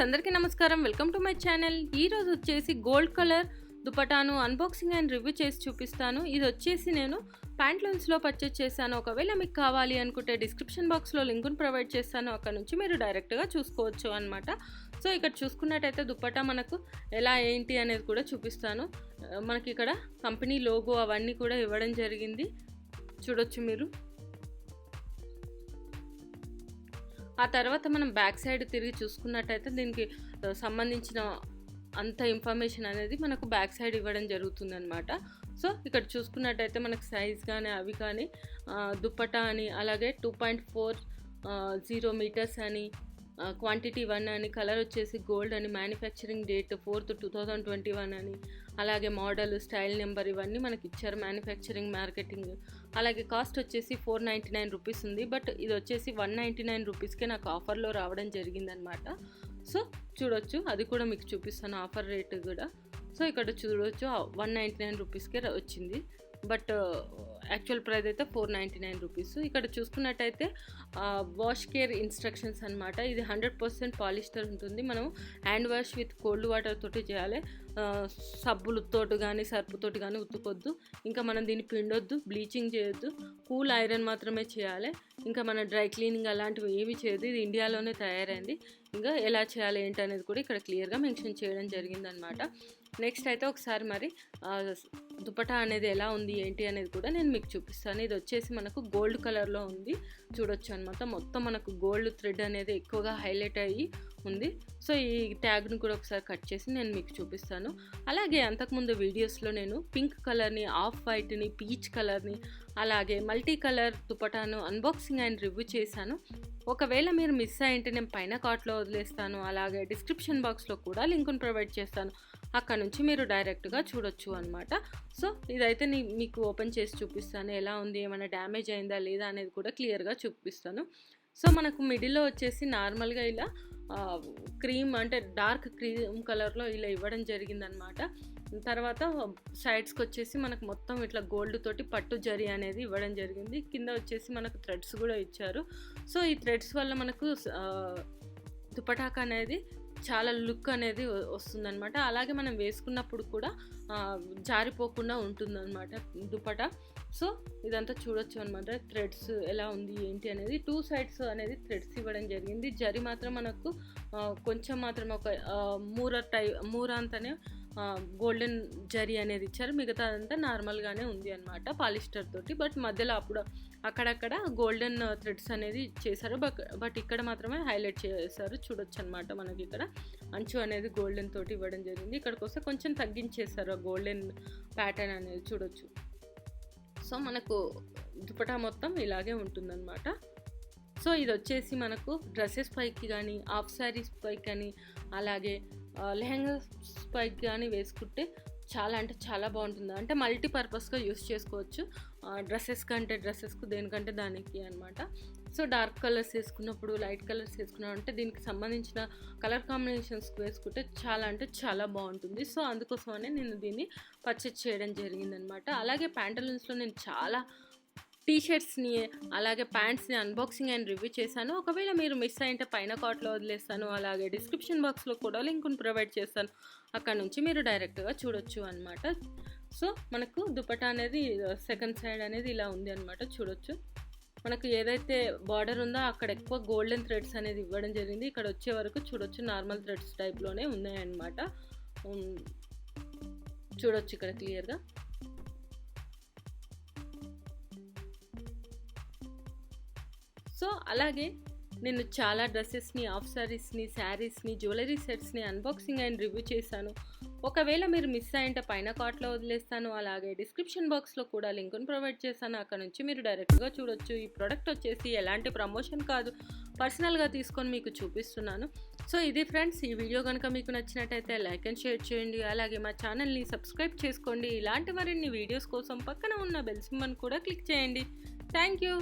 అందరికీ నమస్కారం. Welcome to my channel. ఈ రోజు వచ్చేసి గోల్డ్ కలర్ దుపటాను అన్బాక్సింగ్ అండ్ రివ్యూ చేసి చూపిస్తాను. ఇది వచ్చేసి నేను ప్యాంట్లూన్స్లో పర్చేస్ చేశాను. ఒకవేళ మీకు కావాలి అనుకుంటే డిస్క్రిప్షన్ బాక్స్లో లింకును ప్రొవైడ్ చేస్తాను. అక్కడ నుంచి మీరు డైరెక్ట్గా చూసుకోవచ్చు అనమాట. సో ఇక్కడ చూసుకున్నట్టయితే దుపట్టా మనకు ఎలా ఏంటి అనేది కూడా చూపిస్తాను. మనకి ఇక్కడ కంపెనీ లోగో అవన్నీ కూడా ఇవ్వడం జరిగింది, చూడొచ్చు మీరు. ఆ తర్వాత మనం బ్యాక్ సైడ్ తిరిగి చూసుకున్నట్టయితే దీనికి సంబంధించిన అంత ఇన్ఫర్మేషన్ అనేది మనకు బ్యాక్ సైడ్ ఇవ్వడం జరుగుతుంది అనమాట. సో ఇక్కడ చూసుకున్నట్టయితే మనకు సైజ్ కానీ అవి కానీ దుపట్టా అని, అలాగే 2.40 మీటర్స్ అని, క్వాంటిటీ 1 అని, కలర్ వచ్చేసి గోల్డ్ అని, మ్యానుఫ్యాక్చరింగ్ డేట్ 4th 2021 అని, అలాగే మోడల్, స్టైల్ నెంబర్ ఇవన్నీ మనకి ఇచ్చారు. మ్యానుఫ్యాక్చరింగ్, మార్కెటింగ్, అలాగే కాస్ట్ వచ్చేసి 499 రూపీస్ ఉంది. బట్ ఇది వచ్చేసి 199 రూపీస్కే నాకు ఆఫర్లో రావడం జరిగిందనమాట. సో చూడొచ్చు, అది కూడా మీకు చూపిస్తాను ఆఫర్ రేట్ కూడా. సో ఇక్కడ చూడవచ్చు 199 రూపీస్కే వచ్చింది. బట్ యాక్చువల్ ప్రైస్ అయితే 499 రూపీస్. ఇక్కడ చూసుకున్నట్టయితే వాష్ కేర్ ఇన్స్ట్రక్షన్స్ అనమాట. ఇది 100% పాలిస్టర్ ఉంటుంది. మనం hand wash with cold water తోటి చేయాలి. సబ్బులతోటి కానీ సర్పుతోటి కానీ ఉతుకొద్దు. ఇంకా మనం దీన్ని పిండొద్దు, బ్లీచింగ్ చేయొద్దు, కూల్ ఐరన్ మాత్రమే చేయాలి. ఇంకా మన డ్రై క్లీనింగ్ అలాంటివి ఏమీ చేయదు. ఇది ఇండియాలోనే తయారైంది. ఇంకా ఎలా చేయాలి ఏంటి అనేది కూడా ఇక్కడ క్లియర్గా మెన్షన్ చేయడం జరిగిందనమాట. నెక్స్ట్ అయితే ఒకసారి మరి దుపట్టా అనేది ఎలా ఉంది ఏంటి అనేది కూడా నేను మీకు చూపిస్తాను. ఇది వచ్చేసి మనకు గోల్డ్ కలర్లో ఉంది, చూడొచ్చు అనమాట. మొత్తం మనకు గోల్డ్ థ్రెడ్ అనేది ఎక్కువగా హైలైట్ అయ్యి ఉంది. సో ఈ ట్యాగ్ను కూడా ఒకసారి కట్ చేసి నేను మీకు చూపిస్తాను. అలాగే అంతకుముందు వీడియోస్లో నేను పింక్ కలర్ని, ఆఫ్ వైట్ని, పీచ్ కలర్ని, అలాగే మల్టీ కలర్ దుపటాను అన్బాక్సింగ్ అండ్ రివ్యూ చేశాను. ఒకవేళ మీరు మిస్ అయ్యింటే నేను పైన కార్ట్లో వదిలేస్తాను, అలాగే డిస్క్రిప్షన్ బాక్స్లో కూడా లింకును ప్రొవైడ్ చేస్తాను. అక్కడ నుంచి మీరు డైరెక్ట్గా చూడొచ్చు అనమాట. సో ఇదైతే మీకు ఓపెన్ చేసి చూపిస్తాను ఎలా ఉంది, ఏమైనా డ్యామేజ్ అయిందా లేదా అనేది కూడా క్లియర్గా చూపిస్తాను. సో మనకు మిడిల్లో వచ్చేసి నార్మల్గా ఇలా క్రీమ్ అంటే డార్క్ క్రీమ్ కలర్లో ఇలా ఇవ్వడం జరిగిందనమాట. తర్వాత సైడ్స్కి వచ్చేసి మనకు మొత్తం ఇట్లా గోల్డ్ తోటి పట్టు జరీ అనేది ఇవ్వడం జరిగింది. కింద వచ్చేసి మనకు థ్రెడ్స్ కూడా ఇచ్చారు. సో ఈ థ్రెడ్స్ వల్ల మనకు దుపటాక్ అనేది చాలా లుక్ అనేది వస్తుందన్నమాట. అలాగే మనం వేసుకున్నప్పుడు కూడా జారిపోకుండా ఉంటుందన్నమాట దుపట్టా. సో ఇదంతా చూడొచ్చు అనమాట. థ్రెడ్స్ ఎలా ఉంది ఏంటి అనేది 2 sides అనేది థ్రెడ్స్ ఇవ్వడం జరిగింది. జరీ మాత్రం మనకు కొంచెం మాత్రం ఒక మూర అంతనే గోల్డెన్ జరీ అనేది ఇచ్చారు. మిగతా అంతా నార్మల్గానే ఉంది అనమాట పాలిస్టర్ తోటి. బట్ మధ్యలో అక్కడక్కడ గోల్డెన్ థ్రెడ్స్ అనేది చేశారు. బట్ ఇక్కడ మాత్రమే హైలైట్ చేశారు, చూడొచ్చు అనమాట. మనకి ఇక్కడ అంచు అనేది గోల్డెన్ తోటి ఇవ్వడం జరిగింది. ఇక్కడికి వస్తే కొంచెం తగ్గించేశారు గోల్డెన్ ప్యాటర్న్ అనేది, చూడొచ్చు. సో మనకు దుపట్టా మొత్తం ఇలాగే ఉంటుందన్నమాట. సో ఇది వచ్చేసి మనకు డ్రెస్సెస్ పైకి కానీ, హాఫ్ శారీస్ పైకి కానీ, అలాగే లెహంగాస్ పైకి కానీ వేసుకుంటే చాలా అంటే చాలా బాగుంటుంది. అంటే మల్టీపర్పస్గా యూస్ చేసుకోవచ్చు. డ్రెస్సెస్కు దేనికంటే దానికి అనమాట. సో డార్క్ కలర్స్ వేసుకున్నప్పుడు, లైట్ కలర్స్ వేసుకున్నప్పుడు అంటే దీనికి సంబంధించిన కలర్ కాంబినేషన్స్కి వేసుకుంటే చాలా అంటే చాలా బాగుంటుంది. సో అందుకోసమనే నేను దీన్ని పర్చేస్ చేయడం జరిగిందనమాట. అలాగే ప్యాంటలూన్స్లో నేను చాలా టీషర్ట్స్ని అలాగే ప్యాంట్స్ని అన్బాక్సింగ్ అండ్ రివ్యూ చేశాను. ఒకవేళ మీరు మిస్ అయింటే పైన కార్ట్లో వదిలేస్తాను, అలాగే డిస్క్రిప్షన్ బాక్స్లో కూడా లింకును ప్రొవైడ్ చేస్తాను. అక్కడ నుంచి మీరు డైరెక్ట్గా చూడొచ్చు అనమాట. సో మనకు దుపట్టా అనేది సెకండ్ సైడ్ అనేది ఇలా ఉంది అనమాట, చూడొచ్చు. మనకు ఏదైతే బార్డర్ ఉందో అక్కడ ఎక్కువ గోల్డెన్ థ్రెడ్స్ అనేది ఇవ్వడం జరిగింది. ఇక్కడ వచ్చే వరకు చూడొచ్చు నార్మల్ థ్రెడ్స్ టైప్లోనే ఉన్నాయన్నమాట, చూడొచ్చు ఇక్కడ క్లియర్గా. సో అలాగే నేను చాలా డ్రెస్సెస్ని, హాఫ్ శారీస్ని, శారీస్ని, జ్యువెలరీ సెట్స్ని అన్బాక్సింగ్ అండ్ రివ్యూ చేశాను. ఒకవేళ మీరు మిస్ అయ్యింటే పైన కార్ట్లో వదిలేస్తాను, అలాగే డిస్క్రిప్షన్ బాక్స్లో కూడా లింకును ప్రొవైడ్ చేశాను. అక్కడ నుంచి మీరు డైరెక్ట్గా చూడొచ్చు. ఈ ప్రోడక్ట్ వచ్చేసి ఎలాంటి ప్రమోషన్ కాదు, పర్సనల్గా తీసుకొని మీకు చూపిస్తున్నాను. సో ఇది ఫ్రెండ్స్, ఈ వీడియో కనుక మీకు నచ్చినట్టయితే లైక్ అండ్ షేర్ చేయండి. అలాగే మా ఛానల్ని సబ్స్క్రైబ్ చేసుకోండి. ఇలాంటి మరిన్ని వీడియోస్ కోసం పక్కన ఉన్న బెల్ సింబల్ని కూడా క్లిక్ చేయండి. Thank you.